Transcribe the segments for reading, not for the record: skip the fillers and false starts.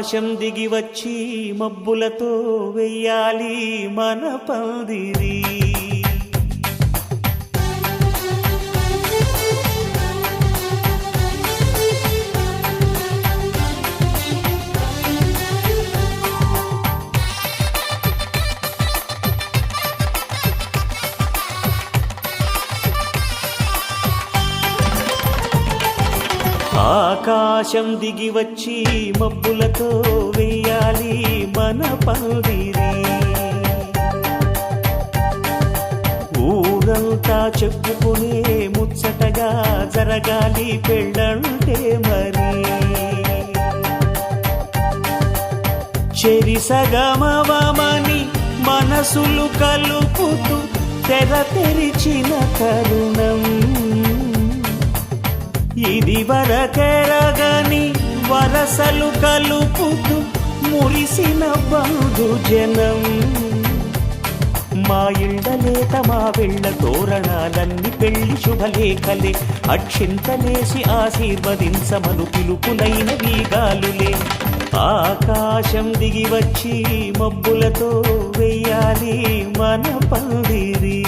ఆకాశం దిగి వచ్చి మబ్బులతో వెయ్యాలి మన పందిరి. ఆకాశం దిగి వచ్చి మబ్బులతో వెయ్యాలి మన పందిరి. ఊరంతా చెప్పుకునే ముచ్చటగా జరగాలి పెళ్ళంటే మరి. చెరిసగమవమని మనసులు కలుపుతూ తెర తెరిచిన తరుణం ఇది వరకెరగని వరసలు కలుపుతూ మురిసిన బంధుజనం. మా ఇళ్ళలేత మా వెళ్ళ తోరణాలన్నీ పెళ్లి శుభలేఖలే. అక్షింతలేసి ఆశీర్వదించమను పిలుపులైన వీగాలులే. ఆకాశం దిగి వచ్చి మబ్బులతో వెయ్యాలి మన పందిరి.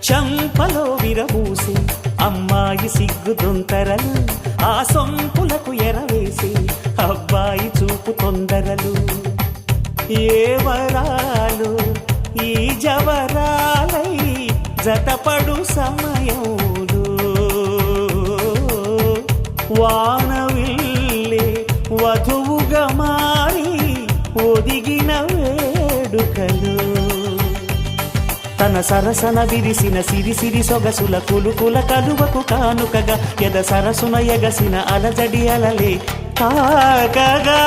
చంపలో విరబూసి అమ్మాయి సిగ్గుదొంతరలు, ఆ సొంపులకు ఎరవేసి అబ్బాయి చూపు తొందరలు. ఏ వరాలు ఈ జవరాలై జతపడు సమయంలో వానవిల్లే వధువుగా మారి ఒదిగిన వేడుకలు. తన సరసన విరిసిన సిరిసిరి సొగసుల కులుకుల కలువకు కానుకగా ఎద సరసున ఎగసిన అలజడి అలలే తాకగా.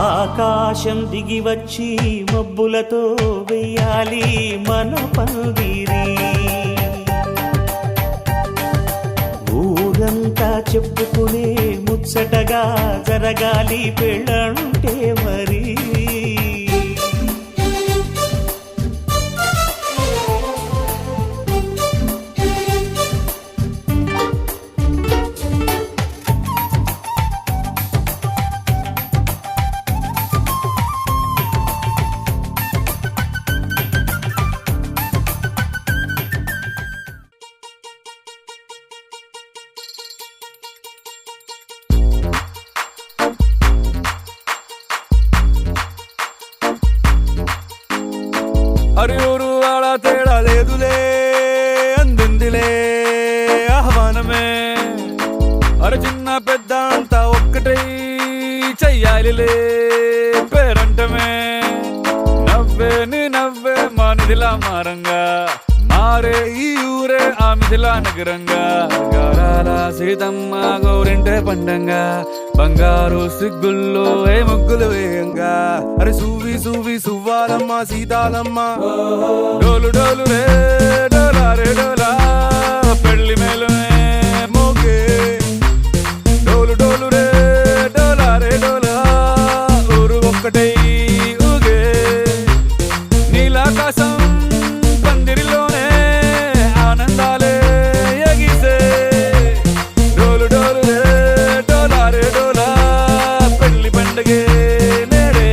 ఆకాశం దిగి వచ్చి మబ్బులతో వెయ్యాలి మన పందిరి. ఊరంతా చెప్పుకునే ముచ్చటగా జరగాలి పెళ్ళంటే మరి. అరి ఊరు వాడ తేడా లేదులే అందిందిలే ఆహ్వానమే. అరే చిన్న పెద్ద అంతా ఒక్కటై చెయ్యాలిలే పేరంటమే. నవ్వే నీ నవ్వే మా నిధిలా మారంగా మారే ఈ ఊరే ఆ మిథిలా నగరంగా. గారాల సీతమ్మ గౌరింటే పండంగా బంగారు సిగ్గుల్లో ఏ ముగ్గులు వేయంగా. అరే సూవి సూవి సువ్వాలమ్మ సీతాలమ్మ డోలు డోలు రే డోలా రే డోలా పెళ్లి మేళమే మోగే. డోలు డోలు రే డోలా రే డోలా ఊరు ఒక్కటై ఊగే. నీలాకాశం పందిరిలోనే ఆనందాలే ఎగిసే. డోలు డోలు రే డోలా రే డోలా పెళ్లి పండగే నేడే.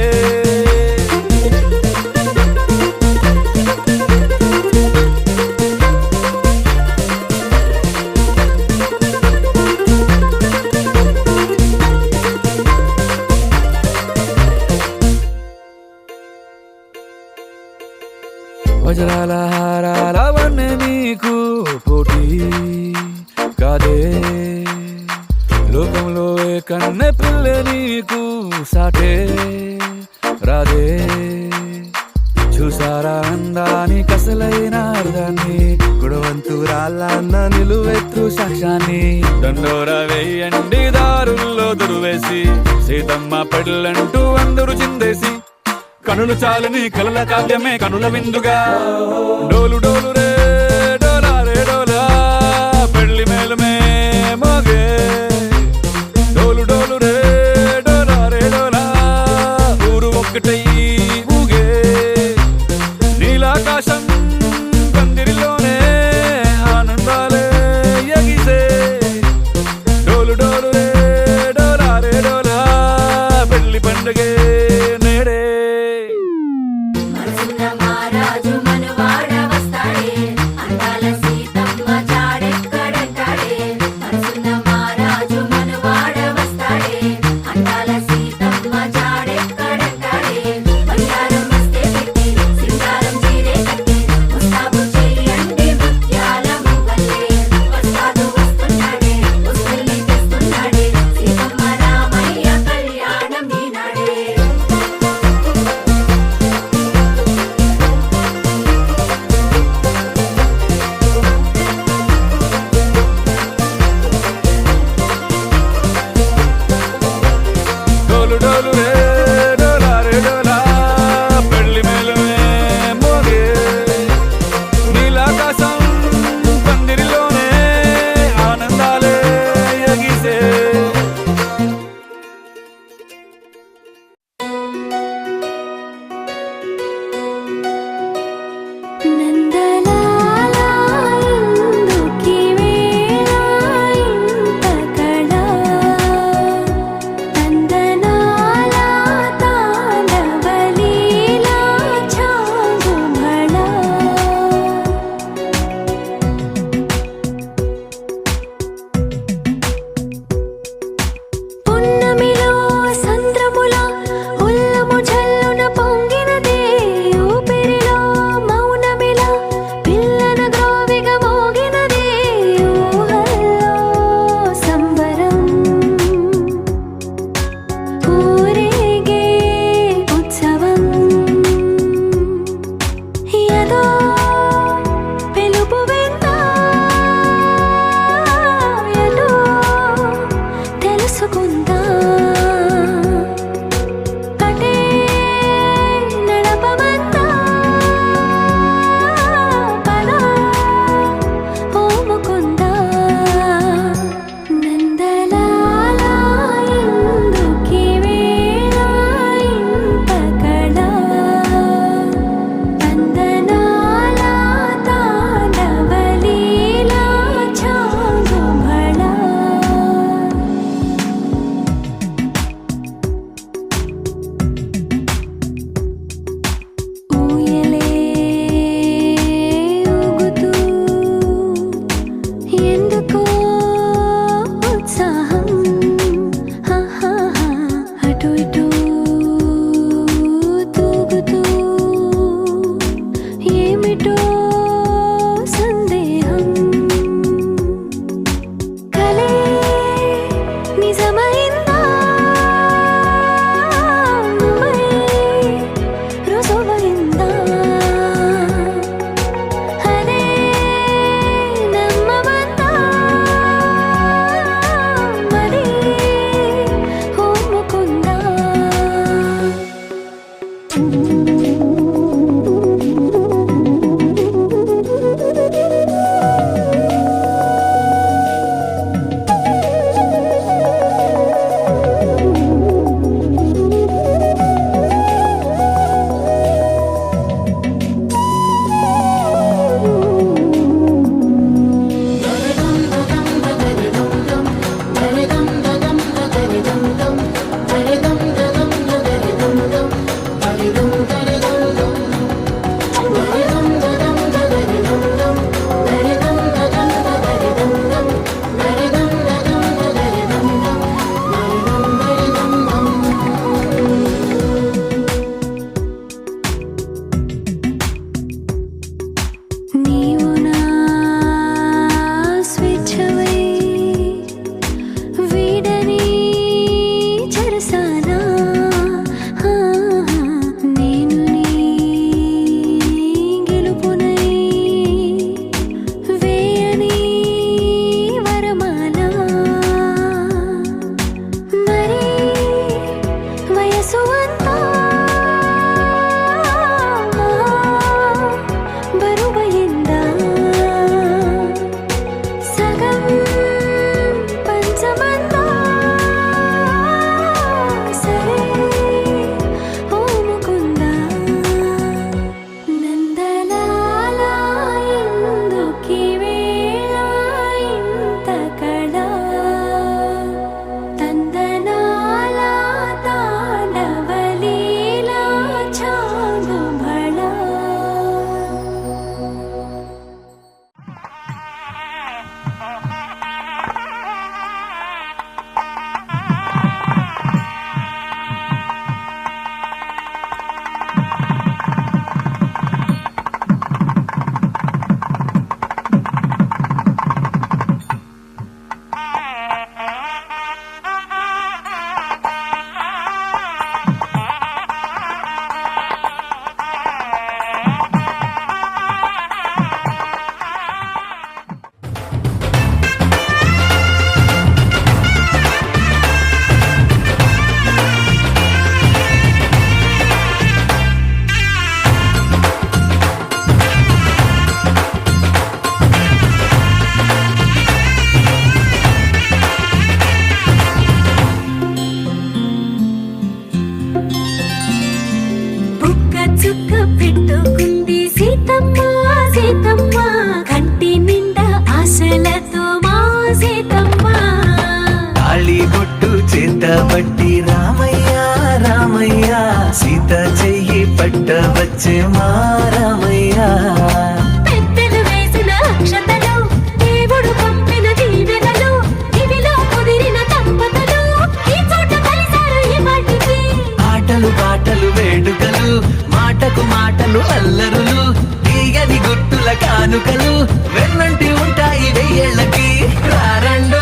వజ్రాల హారాలవన్నీ నీకు పోటీ కాదే. లోకంలో ఏ కన్నె పిల్ల నీకు సాటే రాదే. చూసారా అందాని కసలైన అర్థాన్ని గుణవంతురాలన్న నిలువెత్తు సాక్ష్యాన్ని దండోర వేయండి దారుల్లో దురువేసి సీతమ్మ పెళ్ళంటూ అందరూ చిందేసి కనులు చాలని కలల కావ్యమే కనుల విందుగా డోలు డోలు రే డోలా రే డోలా పెళ్లి మేలుమే మోగే డోలు డోలు రే డోలా రే డోలా ఊరు ఒక్కటై ఊగే నీలాకాశం పందిరిలోనే ఆనందాలే ఎగిసే డోలు డోలు రే డోలా రే డోలా పెళ్లి పండుగే నేడే మనసున్న మహారాజు మనవాడ వస్తాడే అందాల సీతమ్మ జాడెక్కడంటాడే మనసున్న మహారాజు మనవాడ వస్తాడే అందాల సీతమ్మ జాడెక్కడంటాడే బంగారం మస్తే పెట్టి సింగారం చీరే కట్టి ముస్తాబు చెయ్యండి ముత్యాల మువ్వల్లే వస్తాడు వస్తున్నాడే వస్తుల్ని తెస్తున్నాడే సీతమ్మ రామయ్య కళ్యాణం ఈనాడే డోలు డోలు రే డోలా రే డోలా పెళ్లి మేలుమే మోగే నీలాకాశం పందిరిలోనే ఆనందాలే ఎగిసే నందలాలా ఇందుకి వేళ ఇంత కళ నందనాల తాండవలీలా చాంగుమళ పున్నమిలో సంద్రముల ఉల్లము జల్లున పొంగినదే ఊపిరిలో మౌనమిలా పిల్లన గ్రోవిగా మోగినదే ఊహల్లో సంబరం ఊరేగే ఉత్సవం యదో పిలుపు విందా ఎటో తెలుసుకుందా కటే నడపమందా పద ఓముకుందా నందలాల ఇందుకి వేళ ఇంత కళ నందనాల తాండవలీలా చాంగుమళ ఊయలే ఊగుతూ ఎందుకో ఉత్సాహం హాహాహా అటు ఇటు తూగుతూ ఏమిటో సందేహం కలే నిజమైందా నువ్వై రుజువైందా అదే నమ్మవద్దా మరి ఒప్పుకుందా కానుకలు వెన్నంటి ఉంటాయి వెయ్యేళ్ళకి రారండో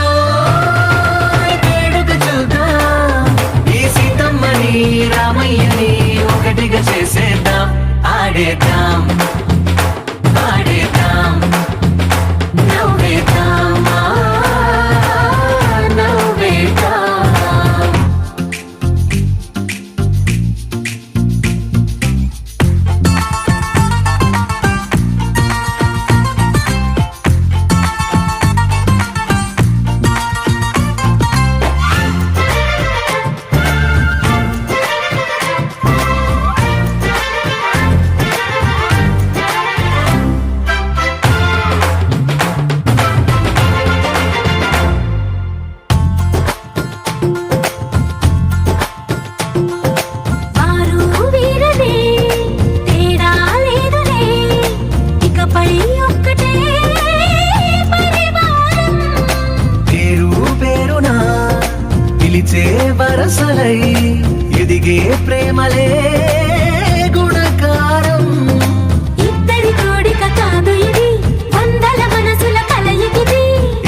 వేడుక చూద్దాం ఈ సీతమ్మని రామయ్యని ఒకటిగా చేసేద్దాం ఆడేద్దాం ఆడేద్దాం నవ్వేద్దాం నవ్వేద్దాం వారు వీరలే తేడా లేదులే ఇకపై ఒక్కటే పరివారం పేరు పేరునా పిలిచే వరసలై ఎదిగే ప్రేమలే గుణకారం ఇద్దరి కోడిక కాదు ఇది వందల మనసుల కలయికిది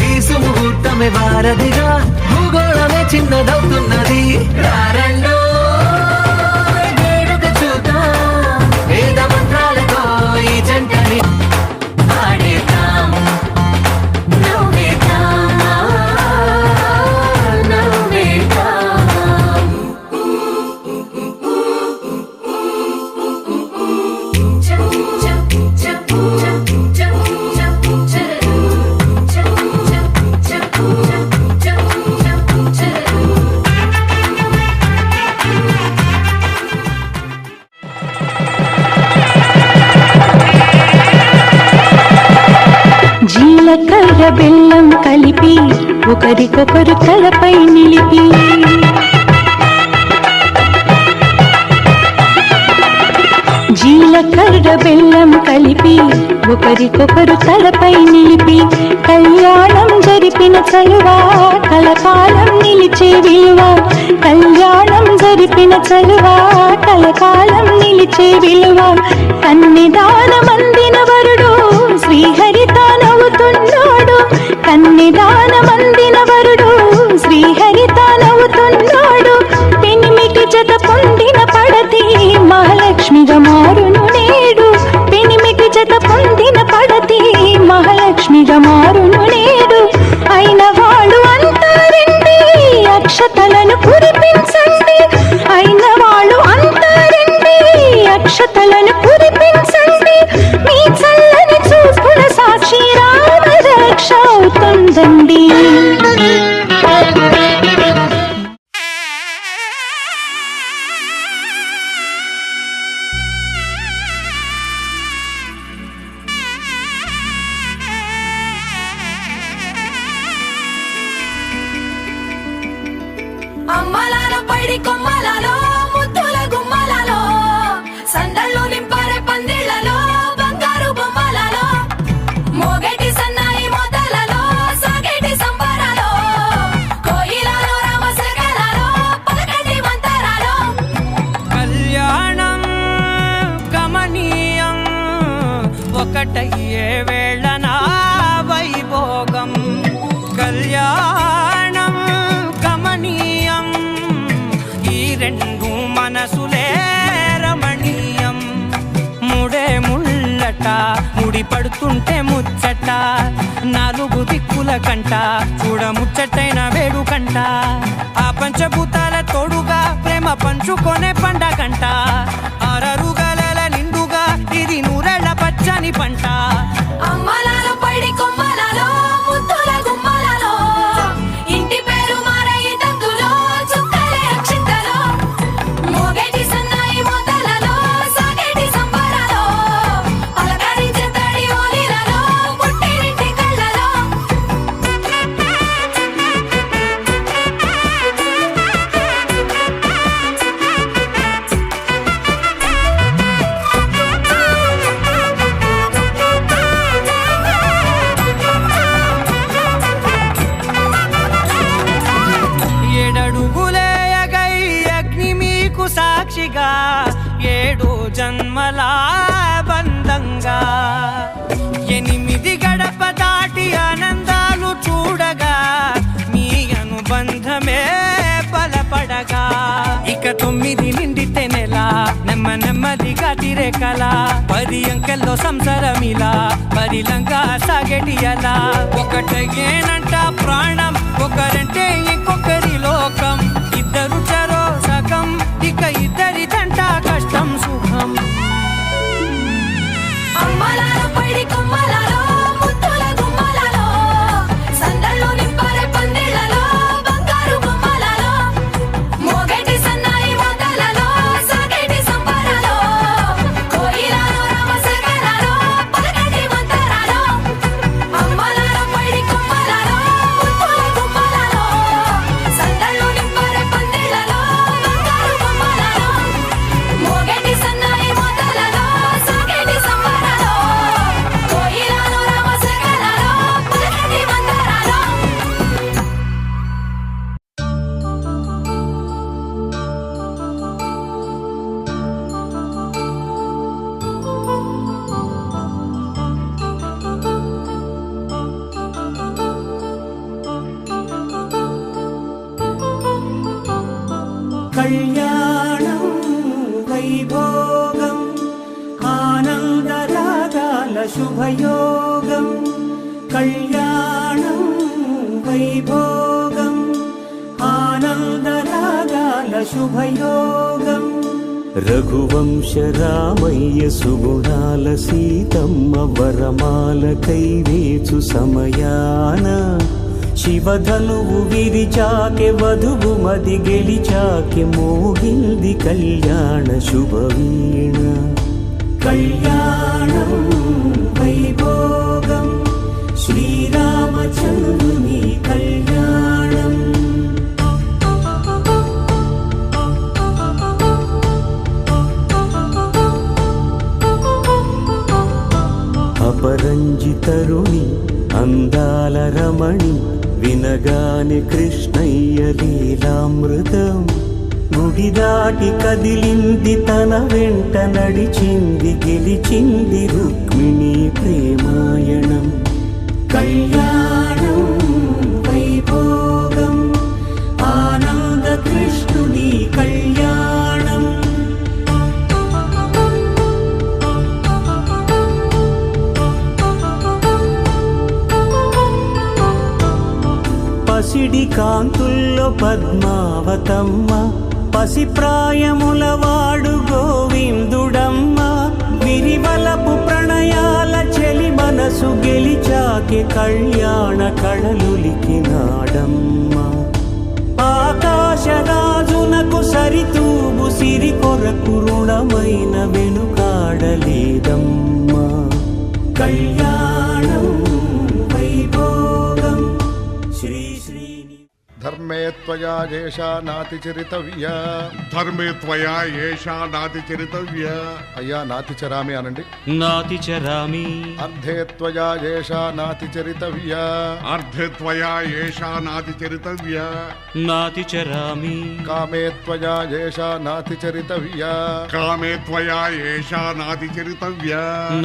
ఈ సుముహూర్తమే వారధిగా భూగోళమే చిన్నదవుతున్నది రారండో వేడుక చూద్దాం వేద మంత్రాలతో ఈ జంటని ఆడేద్దాం నవ్వేద్దాం నవ్వేద్దాం జీలకర్ర బెల్లం కలిపి ఒకరికొకరు తలపై నిలిపి జీలకర్ర బెల్లం కలిపి ఒకరికొకరు తలపై నిలిపి కళ్యాణం జరిపిన చలువా కలకాలం నిలిచే విలువ కళ్యాణం జరిపిన చలువా కలకాలం నిలిచే విలువ కన్నిదానమందిన వరుడు శ్రీహరి తానవుతున్నాడు కన్నిదానమందిన వరుడు శ్రీహరి తానవుతున్నాడు పెనిమిటి జత పొందిన పడతి మహాలక్ష్మిగా మారును నేడు పెనిమిటి జత పొందిన పడతి మహాలక్ష్మిగా మారును నేడు అయిన వాళ్ళు అంటారండి అక్షతలను కురిపించండి అయిన వాళ్ళు అంటారండి అక్షతలను కురిపించండి మీ చల్లని చూపుల సాక్షి రామరక్ష అవుతుందండి అమ్మలాల పైడి కొమ్మలలో ముద్దుల గుమ్మలలో సందళ్ళు నింపారే పందిళ్లలో బంగారు బొమ్మలలో మోగేటి సన్నాయి మోతలలో సాగేటి సంబరాలో కోయిలలో రామశకలలో పలకటి మంతరాలో కళ్యాణం గమనీయం ఒకటయ్యే వేళ నా వైభోగం కళ్యాణం గమనీయం ఈ రెండు మనసులే రమణీయం ముడే ముళ్ళట ముడి పడుతుంటే ముచ్చట నాలుగు దిక్కుల కంట చూడ ముచ్చటైన వేడుకంట ఆ పంచభూతాల తోడుగా ప్రేమ పంచుకొనే పండగంట అరరుగల నిండుగా ఇది నూరెళ్ళ పచ్చని పంట అమ్మలాల పైడి కొమ్మలలో ముద్దుల గుమ్మలలో ఇంటి పేరు మారయి తందులో చుక్కలే అక్షింతలో మోగేటి సన్నాయి మోతలలో సాగేటి సంబరాలో పలకరించే తడి ఓలిలలో పుట్టినింటి కళ్ళలో ఏడు జన్మల బంధంగా గతిరేకల 10 అంకెల్లో సంసారమిలా పరిలంగా సాగేటియలా ఒకటేనంట ప్రాణం ఒకరంటే ఇంకొకరి లోకం ఇద్దరు చరో సగం ఇక ఇద్దరిదంట కష్టం సుఖం అమ్మలాలో పడి కొమ్మలాలో ముత్తుల గుమ్మలాలో సందల్లో నింపరే పందిళ్ళలో బంగారు గుమ్మలాలో మోగేటి సన్నాయి మోతలలో సాగేటి సంబరాలో కోయిలాలో రామశేఖరాలో పలకేటి మంతరాలో అమ్మలాలో పడి కొమ్మలాలో ముత్తుల గుమ్మలాలో సందల్లో నింపరే పందిళ్ళలో బంగారు గుమ్మలాలో మోగేటి సన్నాయి మోతలలో సాగేటి సంబరాలో కోయిలాలో రామశేఖరాలో పలకేటి మంతరాలో కళ్యాణం వైభోగం ఆనందరాగాల శుభయోగం కళ్యాణం వైభోగం ఆనందరాగాల శుభయోగం రఘువంశ రామయ్య సుగుణాల సీతమ్మ వరమాల కైవేచు సమయాన శివధనువు విరిచాకె వధువు మది గెలిచాకె మోగింది కళ్యాణ శుభవీణ కళ్యాణం వైభోగం శ్రీరామచంద్రుని కళ్యాణం అపరంజితరుణి అందాల రమణి వినగానే కృష్ణయ్య లీలామృతం గుడి దాటి కదిలింది తన వెంట నడిచింది గెలిచింది రుక్మిణి ప్రేమాయణం కళ్యాణం వైభోగం ఆనంద కృష్ణుని కళ్యాణం పసిడి కాంతుల్లో పద్మావతమ్మ పసిప్రాయముల వాడు గోవిందుడమ్మ విరివలపు ప్రణయాల చెలి మనసు గెలిచాకే కళ్యాణ కళలులికినాడమ్మ ఆకాశరాజునకు సరితూబు సిరి కొరకు రుణమైన వెనుకాడలేదమ్మ కళ్యాణం వైభోగం శ్రీ శ్రీని ధర్మే త్వయా ఏషా నాతిచరితవ్యా ధర్మే త్వయా ఏషా నాతిచరితవ్య అయ్యా నాతిచరామి అనండి నాతి చరామి అర్ధే త్వయా ఏషా నాతిచరితవ్యా అర్ధే త్వయా ఏషా నాతిచరితవ్య నాతి చరామి కామే త్వయా ఏషా నాతిచరితవ్యా కామే త్వయా ఏషా నాతిచరితవ్య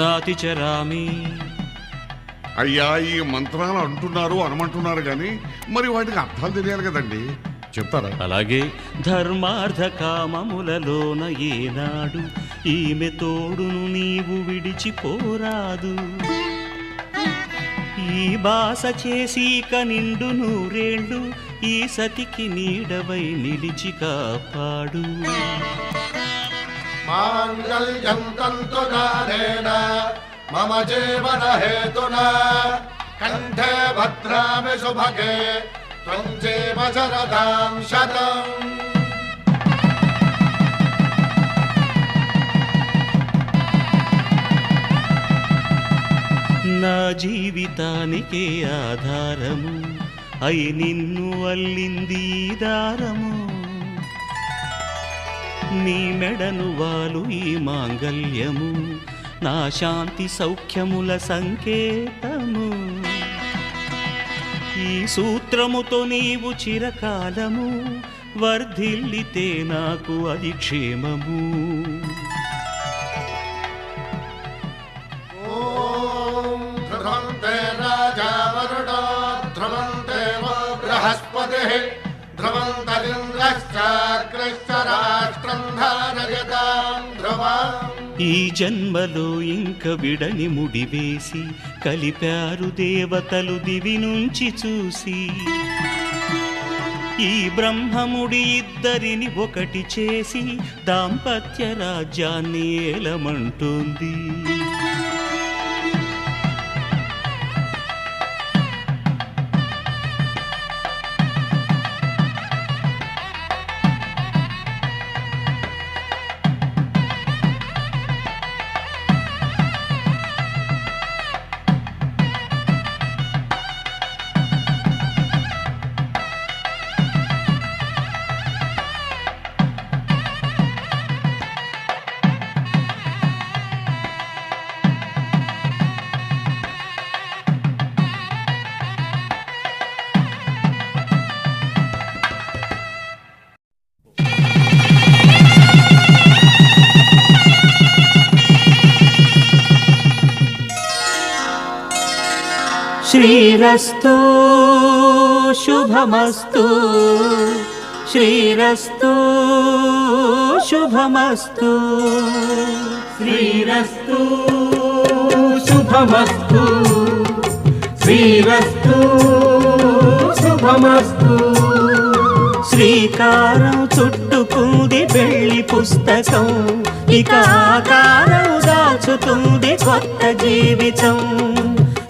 నాతి చరామి అయ్యా ఈ మంత్రాలు అంటున్నారు అనమంటున్నారు కానీ మరి వాటికి అర్థాలు తెలియాలి కదండి చెప్తారా? అలాగే ధర్మార్థ కామములలోన ఏనాడు ఈమె తోడును నీవు విడిచిపోరాదు ఈ బాస చేసి నిండు నూరేళ్ళు ఈ సతికి నీడవై నిలిచి కాపాడు మాంగళ్యం తంతునానేన మమ జీవన హేతునా కంఠే భద్రామి శుభగే త్వం జీవ శరదాం శతం నా జీవితానికే ఆధారము అయి నిన్ను అల్లింది ఈ దారము నీ మెడను వాలు ఈ మాంగల్యము నా శాంతి సౌఖ్యముల సంకేతము ఈ సూత్రముతో నీవు చిరకాలము వర్ధిల్లితే నాకు అది క్షేమము ధ్రువంతే రాజా వరుణో ధ్రువంతే బృహస్పతి ధ్రువంతరింద్రశ్చాగ్రశ్చ రాష్ట్రం ధారయతాం ధ్రువం ఈ జన్మలో ఇంక విడని ముడివేసి కలిపారు దేవతలు దివి నుంచి చూసి ఈ బ్రహ్మముడి ఇద్దరిని ఒకటి చేసి దాంపత్య రాజ్యాన్ని ఏలమంటుంది. శ్రీరస్తు శుభమస్తు శ్రీరస్తు శుభమస్తు శ్రీరస్తు శుభమస్తు శ్రీరస్తు శుభమస్తు. శ్రీకారం చుట్టుకుంది పెళ్లి పుస్తకం ఇక ఆకారం దాచుతుంది కొత్త జీవితం.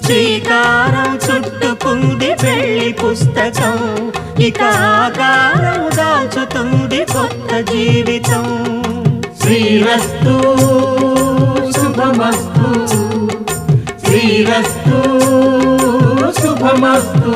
శ్రీకారం చుట్టుకుంది పెళ్లి పుస్తకం ఇక ఆకారం దాచుతుంది కొత్త జీవితం. శ్రీరస్తు శుభమస్తు శ్రీరస్తు శుభమస్తు.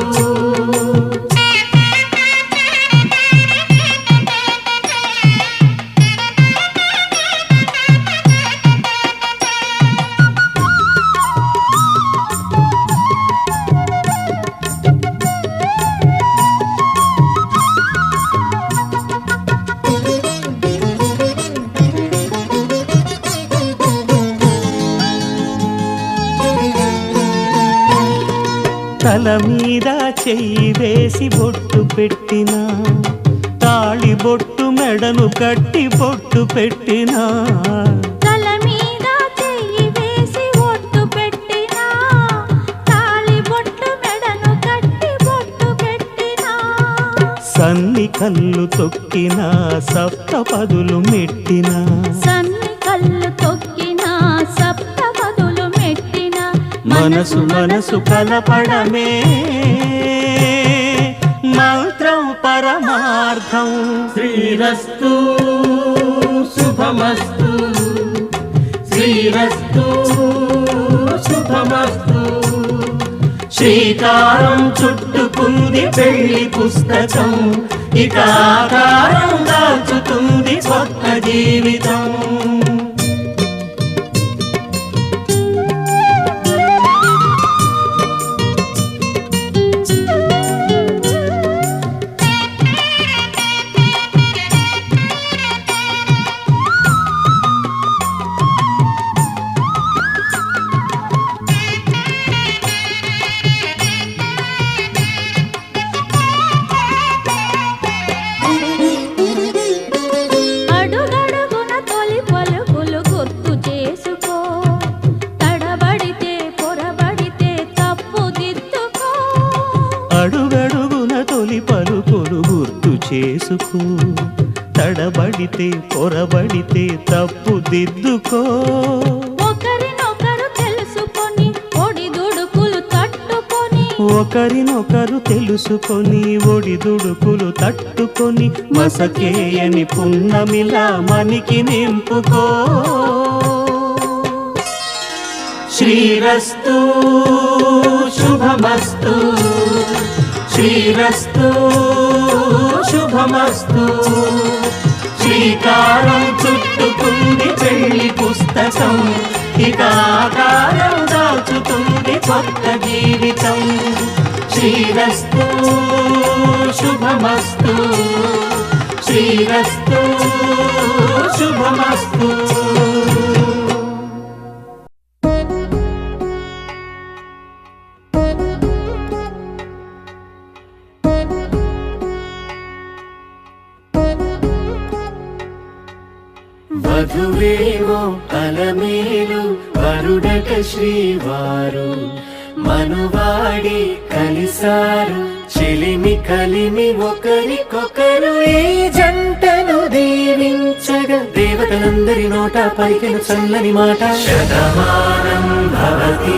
తల మీద చెయ్యి వేసి బొట్టు పెట్టినా తాళి బొట్టు మెడను కట్టి బొట్టు పెట్టినా తల మీద చెయ్యి వేసి బొట్టు పెట్టినా తాళి బొట్టు మెడను కట్టి బొట్టు పెట్టినా సన్ని కళ్ళు తొక్కినా సప్త పదులు మెట్టినా సన్ని కళ్ళు తొక్కినా సప్త పదులు మెట్టినా మనసు మనసు కలపడమే మంత్రం పరమార్థం. శ్రీరస్తు శుభమస్తు శ్రీరస్తు శుభమస్తు. శ్రీకారం చుట్టుకుంది పెళ్లి పుస్తకం ఇక ఆకారం దాచుతుంది కొత్త జీవితం. అడుగడుగున తొలి పలుకులు గుర్తు చేసుకో తడబడితే పొరబడితే తప్పు దిద్దుకో. అడుగడుగున తొలి పలుకులు గుర్తు చేసుకో తడబడితే పొరబడితే తప్పు దిద్దుకో. ఒకరినొకరు తెలుసుకొని ఒడిదుడుకులు తట్టుకొని ఒకరినొకరు తెలుసుకొని ఒడిదుడుకులు తట్టుకొని మసకేయని పున్నమిలా మనికి నింపుకో. శ్రీరస్తు శుభమస్తు శ్రీరస్తు శుభమస్తు. శ్రీకారం చుట్టుకుంది పెళ్లి పుస్తకం ఇక ఆకారం దాచుతుంది కొత్త జీవితం. శ్రీరస్తు శుభమస్తు శ్రీరస్తు శుభమస్తు. వధువేమో అల అలమేలు వరుడట శ్రీవారు మనువాడి కలిసారు చెలిమి కలిమి ఒకరికొకరు ఈ జంటను దీవించగా దేవతలందరి నోట పలికెను చల్లని మాట శతమానం భవతి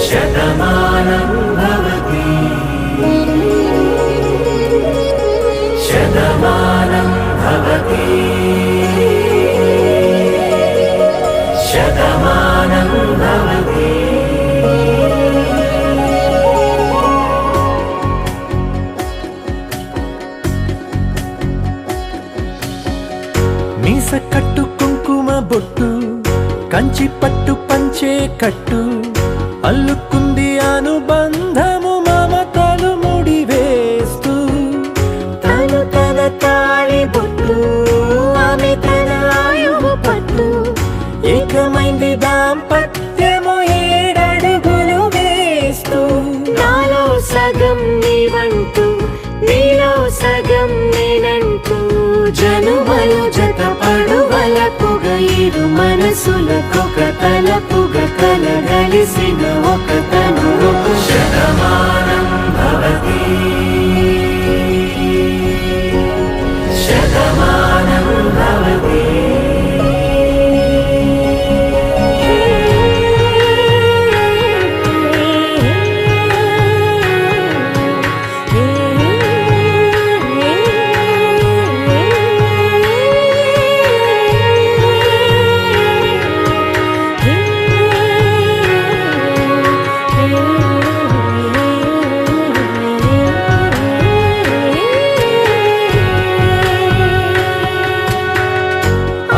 శతమానం భవతి శతమానం భవతి శతమానం భవతి. మీస కట్టు కుంకుమ బొట్టు కంచి పట్టు పంచే కట్టు అల్లుకుంది అనుబంధము మమతలు ముడివేస్తూ తను తన తాళి బొట్టు ఆమె తన ఆయువు పట్టు ఏకమైంది దాంపత్యము 7 అడుగులు వేస్తూ నాలో సగం నీవంటూ నీలో సగం నేనంటూ జనుమలు జత పడువలపుగ ఇరు మనసులకొక తలపుగ కలగలిసిన ఒక తను శతమానం భవతి శతమానం భవతి.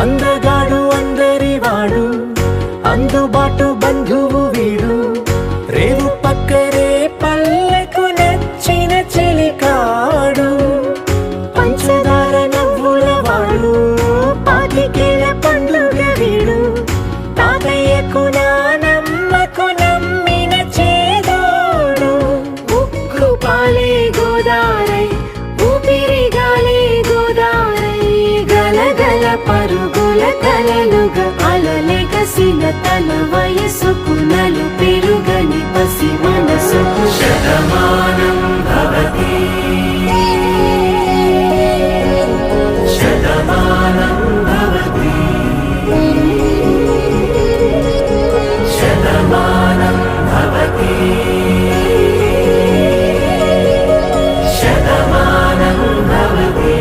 అందగాడు అందరి వాడు అందుబాటు బంధువు వీడు రేవు పక్కరే పల్లెకు నచ్చిన చెలికాడు పంచదార నవ్వుల వాడు పాతికేల పండ్లుగ వీడు తాతయ్యకు నానమ్మకు నమ్మిన చేదోడు ఉక్కు పాలే గోదారై ఊపిరిగాలే గోదారై గలగల పరుగుల కలలుగా అలలెగసిన తన వయసుకు నలు పెరుగని పసి మనసుకు శతమానం భవతి శతమానం భవతి శతమానం భవతి శతమానం భవతి.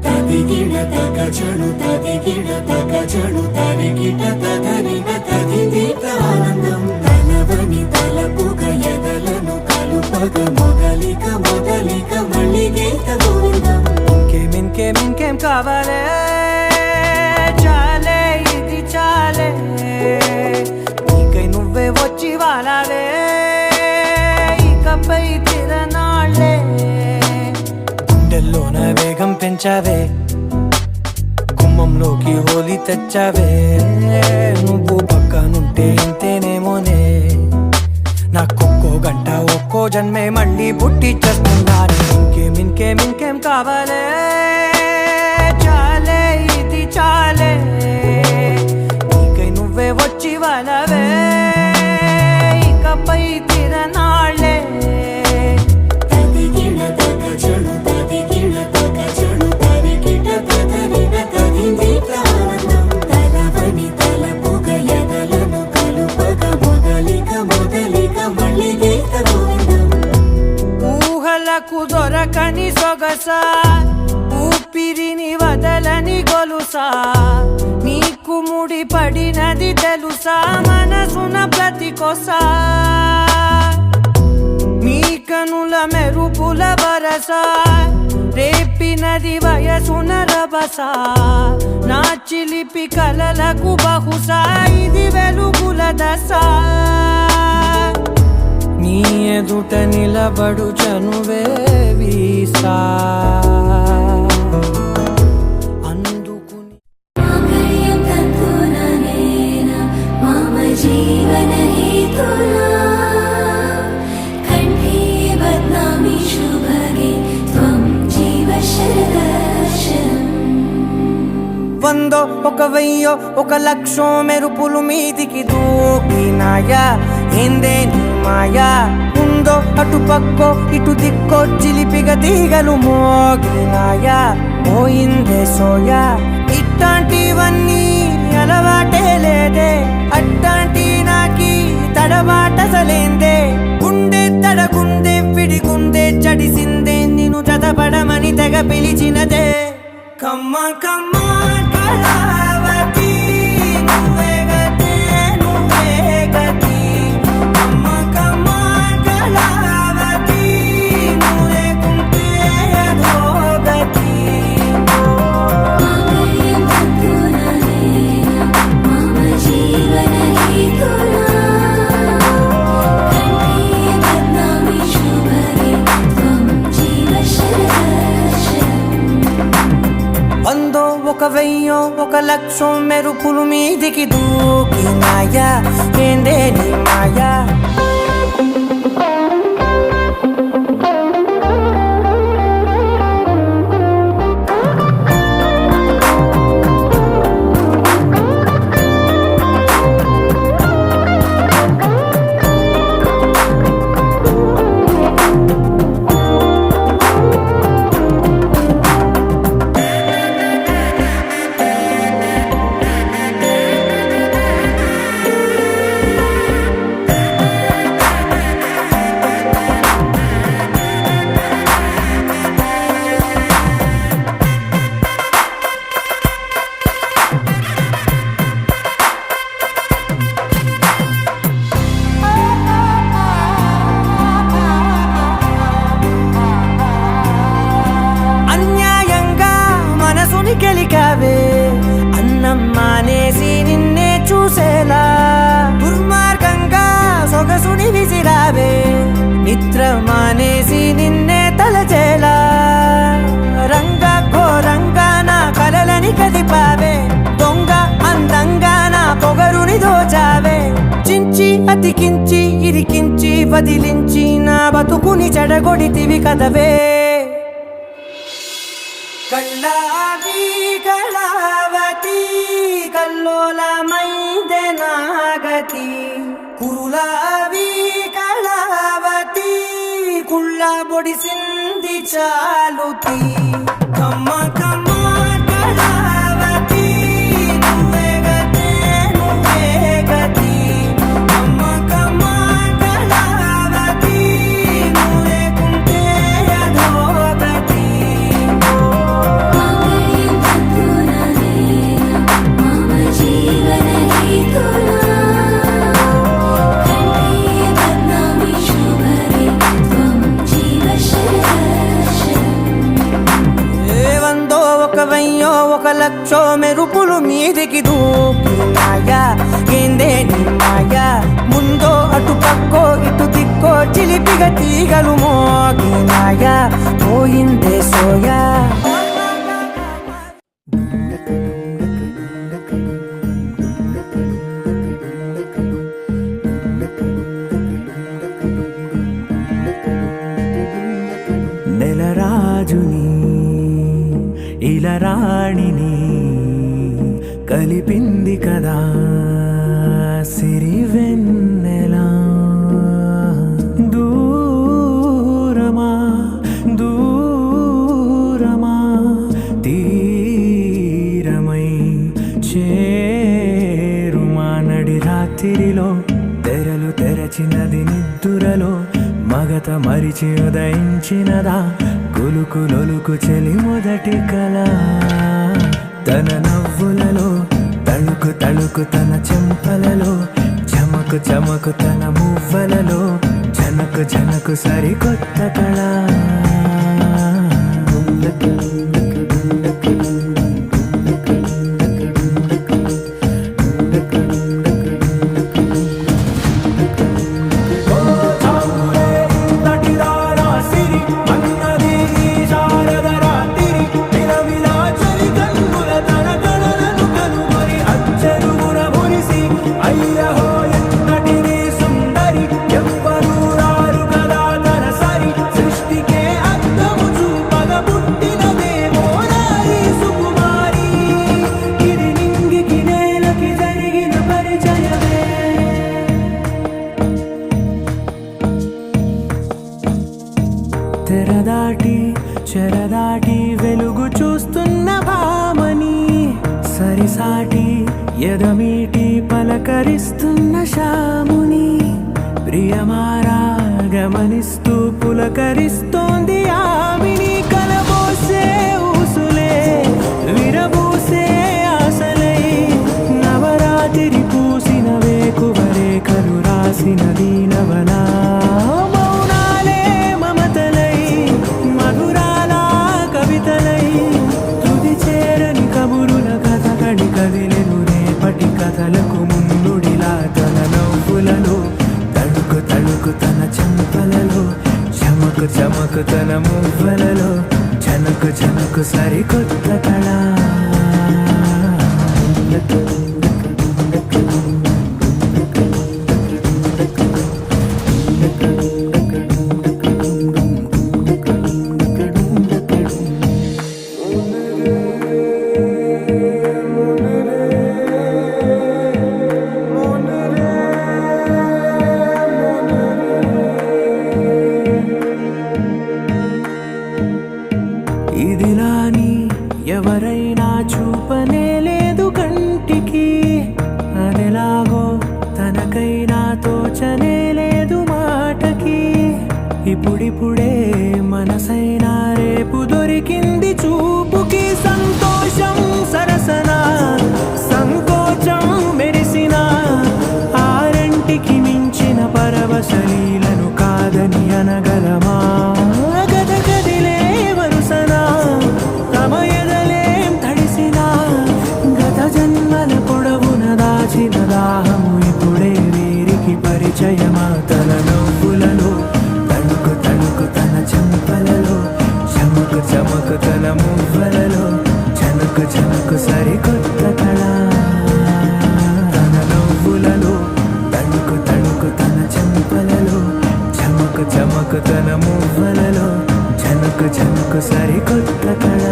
తదిగిడ తగజడు తదిగిడ తగజడు తరిగిట తగరిన తదిదీత ఆనందం తలవని తలపుగ ఎదలను కలుపగ మొదలిక మొదలిక మళ్ళీ గీత గోవిందం. ఇంకేం కావాలే చాలే ఇది చాలే నీకై నువ్వే వచ్చి వాలాలే ఇకపై తిరనాళ్ళే గుండెల్లోన వేగం పెంచావే గుమ్మంలోకి హోలీ తెచ్చావే నువ్వు పక్కనుంటే ఇంతేనేమోనే నాకొక్కో గంట ఒక్కో జన్మే మళ్ళీ పుట్టి చేస్తున్నాను. ఇంకేం కావాలే చాలే ఇది చాలే నీకై నువ్వే వచ్చి వాలవే ఇకపై తిరనాళ్ళే తదిగిడ తగజడు తదిగిడ తగజడు తరిగిట తగరిన తదిదీత ఆనందం తలవని తలపుగ ఎదలను కలుపగ మొదలిక మొదలిక మళ్ళీ గీత గోవిందం. ఊహలకు దొరకని సొగసా ఊపిరిని వదలని గొలుసా నీకు ముడి పడినది తెలుసా మనసున ప్రతి కొసా నీ కనుల మెరుపుల వరస రేపినది వయసున రభస నా చిలిపి కలలకు బహుశా ఇది వెలుగుల దశ నీ నీ ఎదుట నిలబడు చనువే వీసా అందుకుని మాంగళ్యం తంతుననేన మమ జీవన హేతునా కంఠే బధ్నామి శుభగే త్వం జీవ శరదర్శనం. వందో ఒక వెయ్యో ఒక లక్షో మెరుపులు మీదికి దూకినాయా ఏందే నీ మాయా ఉందో అటు పక్కో ఇటు దిక్కో చిలిపిగా తీగలు మోగినాయా పోయిందే సోయా ఇట్లాంటివన్నీ అలవాటే లేదే అట్లాంటి నాకి తడబాటసలేందే గుండె తడగుందే విడిగుందే చడిసిందే నిన్ను చదపడమని తెగ పిలిచినదే కమ్మ కమ్మ కళావతి నువ్వే గతే నువ్వే గతి కమ్మ కమ్మ కళావతి నువ్వు లేకుంటే అధోగతి. మాంగళ్యం తంతుననేన మమ జీవన హేతునా కంఠే బధ్నామి శుభగే త్వం జీవ శరదర్శనం. వందో ఒక వెయ్యో ఒక లక్షో మెరుపులు మీదికి దూకినాయా ఏందే నీ మాయా అన్యాయంగా మనసుని గెలికావే అన్నం మానేసి నిన్నే చూసేలా దుర్మార్గంగా సొగసుని విసిరావే నిద్ర మానేసి నిన్నే తలచేలా రంగ ఘోరంగా నా కలలని కదిపావే దొంగ అందంగా నా పొగరుని దోచావే చించి అతికించి ఇరికించి వదిలించి నా బతుకుని చెడగొడితివి కదవే కళ్ళావి కళావతి కల్లోలమైందే నాగతి కురులావి కళావతి కుళ్ళ బొడిసింది చాలుతి కమ్మ కమ్మ కళావతి నువ్వే గతే నువ్వే గతి కమ్మ కమ్మ కళావతి నువ్వు లేకుంటే అధోగతి. మాంగళ్యం తంతుననేన మమ జీవన హేతునా కంఠే బధ్నామి శుభగే త్వం జీవ శరదర్శనం. వందో ఒక వెయ్యో ఒక లక్షో మెరుపులు మీదికి దూకినాయా ఏందే నీ మాయా ముందో అటు పక్కో ఇటు దిక్కో చిలిపిగా తీగలు మోగినాయా పోయిందే సోయా. నెలరాజుని ఇలరాణిని కలిపింది కదా సిరివెన్నెలా దూరమా దూరమా తీరమై చేరుమా నడి రాత్రిలో తెరలు తెరచినది నిద్దురలో మగత మరిచి ఉదయించినదా కులుకులొలుకు చెలి మొదటి కళ తన నవ్వులలో తళుకు తళుకు తన చెంపలలో చమకు చమకు తన మువ్వలలో జనకు జనకు సరికొత్త కళ ఎదమీటి పలకరిస్తున్న శాముని ప్రియమారా గమనిస్తూ పులకరిస్తోంది ఆవిని కలబోసే ఊసులే విరబూసే ఆశలై నవరాత్రి పూసిన వేకువరేఖలు రాసిన దీనవనా మౌనాలే మమతలై మధురాల కవితలై తుది చేరని కబురుల కథ కడి కదిలెను రేపటి కథలకు ముందుడిలా తన నవ్వులలో తడుకు తడుకు తన చెంపలలో చమకు చమకు తన మువ్వలలో చనకు చనకు సరికొత్త కళ ఇదిలాని ఎవరైనా చూపనే లేదు కంటికి అదెలాగో తనకైనా తోచనే లేదు మాటకి ఇప్పుడిప్పుడే మనసైనా రేపు దొరికింది చూపుకి సంతోషం సరసన సంకోచం మెరిసిన ఆరంటికి మించిన పరవశలీలను కాదని అనగలమా గద గదిలే వరుసన తమ ఎదలేం తడిసిన గత జన్మల పొడవున దాచిన దాహము ఇప్పుడే వీరికి పరిచయమా తన నవ్వులలో తణుకు తణుకు తన చెంపలలో చమకు చమకు తన మువ్వలలో చనుకు చనుకు సరికొత్త కళ తన నవ్వులలో తణుకు తణుకు తన చెంపలలో చమకు చమకు తన మువ్వలలో చనుకు చనుకు సరికొత్త కళ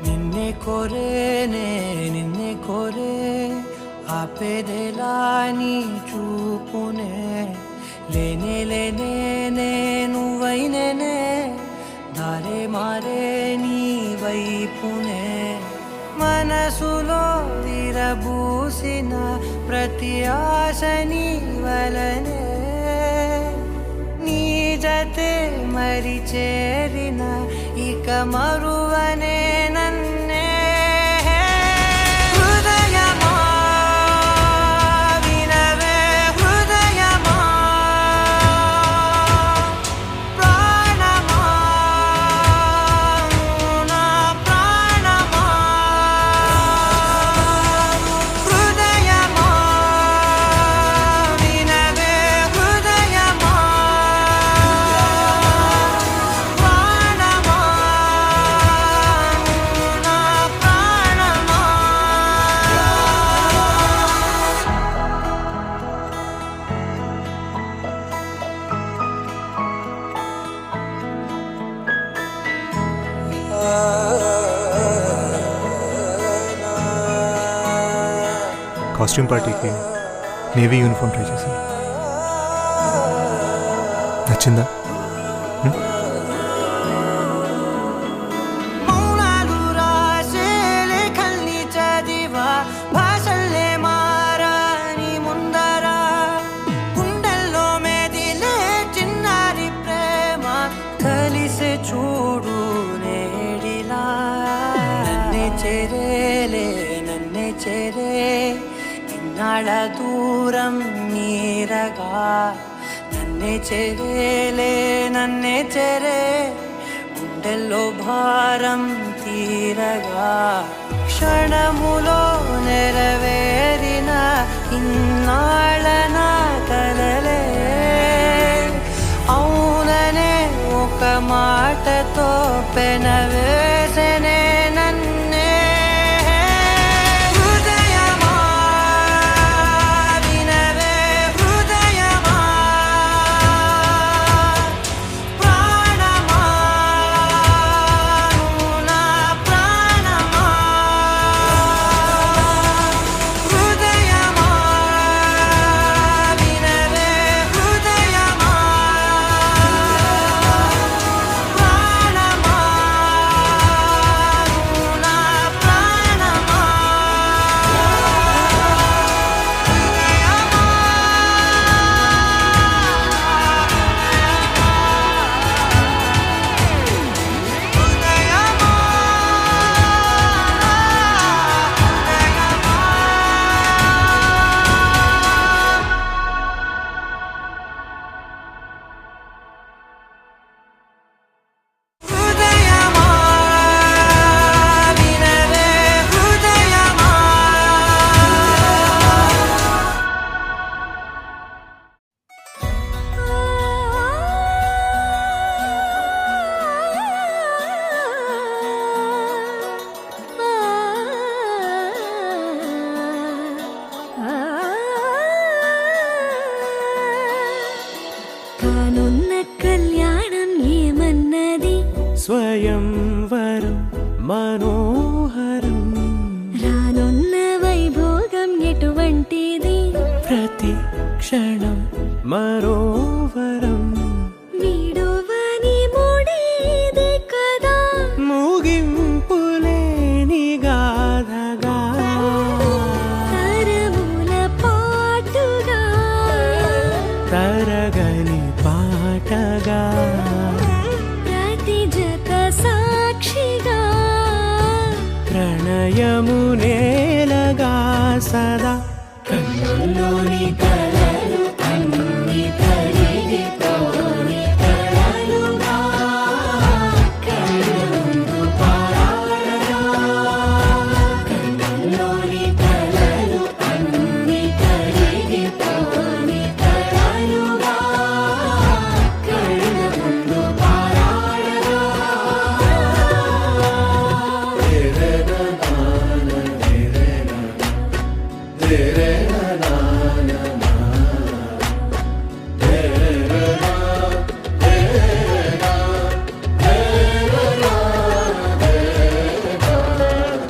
నిన్నే కోరేనే నిన్నే కోరే ఆపేదేలా నీ చూపునే లేనే లేనే నువ్వైనేనే దారే మారే నీ వైపునే మనసులో విరబూసిన ప్రతి ఆశ నీ వలనే నీ జతే మరి చేరిన ఇక మరువనే నన్నే హృదయమా వినవే హృదయమా ప్రాణమా నా ప్రాణమా హృదయమా వినవే హృదయమా ప్రాణమా నా ప్రాణమా కాస్ట్యూమ్ పార్టీకి నేవీ యూనిఫామ్ ట్రై చేశాను. నచ్చిందా? మౌనాలు రాసే లేఖల్ని చదివా భాషల్లే మారాని ముందర గుండెల్లో మెదిలే చిన్నారి ప్రేమ కలిసే చూడు నేడిలా నన్నే చేరేలే నన్నే చేరే ఇన్నాళ్ళ దూరం మీరగా నన్నే చేరేలే నన్నే చేరే గుండెల్లో భారం తీరగా క్షణములో నెరవేరిన ఇన్నాళ్ళ నా కలలే అవుననే ఒక మాటతో పెనవేసనే నన్నే హృదయమా వినవే హృదయమా ప్రాణమా నా ప్రాణమా మనోహరం రానున్న వైభోగం ఎటువంటిది ప్రతి క్షణం మరోవరం వీడువని మూడేది కదా ముగింపులేని గాథగా తరముల పాటుగా తరగని పాటగా ప్రతి జత సాక్షిగా ప్రణయము నేలగా సదా కన్నుల్లోని కలలు అన్ని కరిగిపోని కలలుగా కళ్ళముందు పారాడగా కన్నుల్లోని కలలు అన్ని కరిగిపోని కలలుగా కళ్ళముందు పారాడగా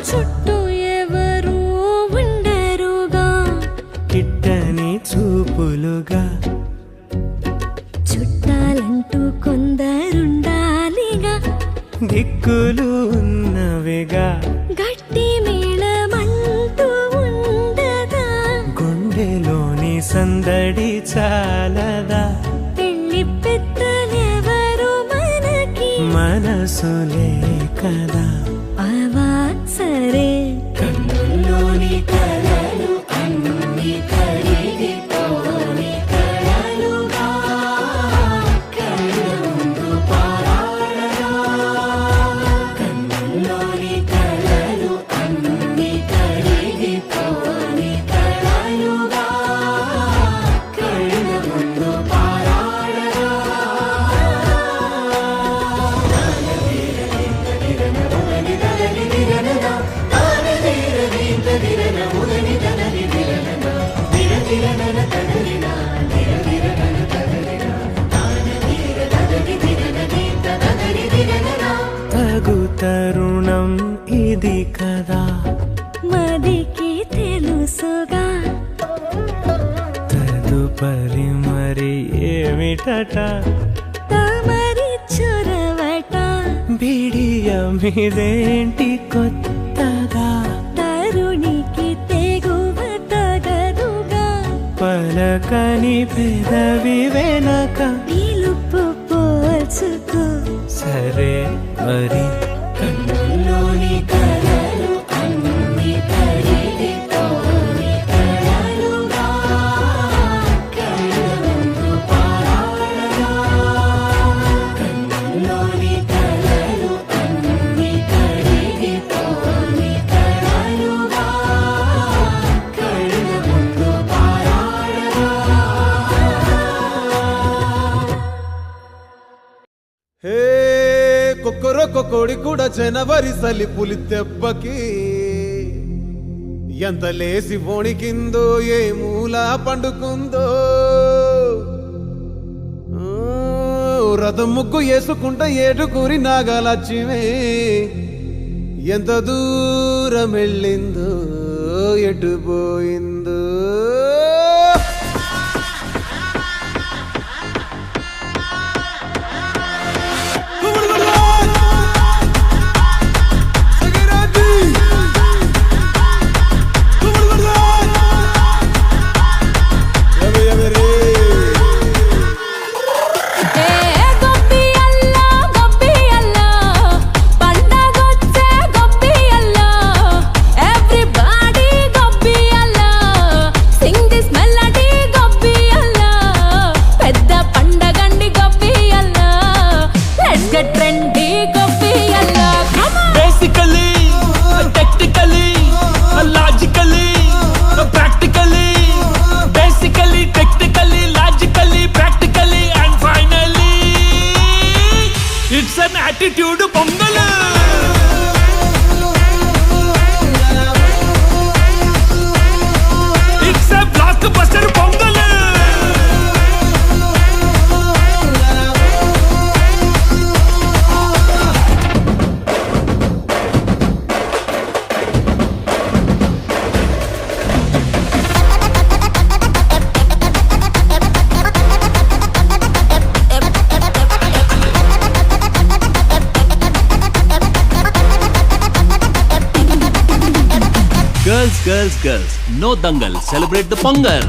చుట్టూ ఎవరు ఉండరుగా కిట్టని చూపులుగా చుట్టాలంటూ కొందరుండాలిగా దిక్కులు ఉన్నవిగా గట్టి మేళమంటూ ఉండదా గుండెలోని సందడి చాలదా పెళ్లి పెద్దలెవరు మనకి మనసులే కదా అవా సరే కన్నుల్లోని కలలు అన్ని కరిగిపోని కలలుగా కళ్ళముందు పారాడగా కన్నుల్లోని కలలు అన్ని కరిగిపోని కలలుగా కళ్ళముందు పారాడగా తగు తరుణం ఇది కదా మదికి తెలుసుగా తదుపరి మరి ఏమిటట తమరి చొరవట బిడియమిదేంటి కొత్తగా తరుణికి తెగువ తగదుగా పలకని పెదవి వెనక పిలుపు పోల్చుకో సరే మరి కన్నుల్లోని కలలు అన్ని కరిగిపోని కలలుగా కళ్ళముందు పారాడగా కన్నుల్లోని కలలు అన్ని కరిగిపోని కలలుగా కళ్ళముందు పారాడగా హే కొక్కరొక్క కోడి కూడా జనవరి సలి పులి దెబ్బకి ఎంత లేసి వణికిందో ఏ మూల పండుకుందో రథం ముగ్గు వేసుకుంట ఏడుకూరి నాగలక్ష్మి ఎంత దూరం వెళ్ళిందో ఎటు పోయిందో Everybody go be Allah. Girls, girls, girls, no dangal, celebrate the Pongal.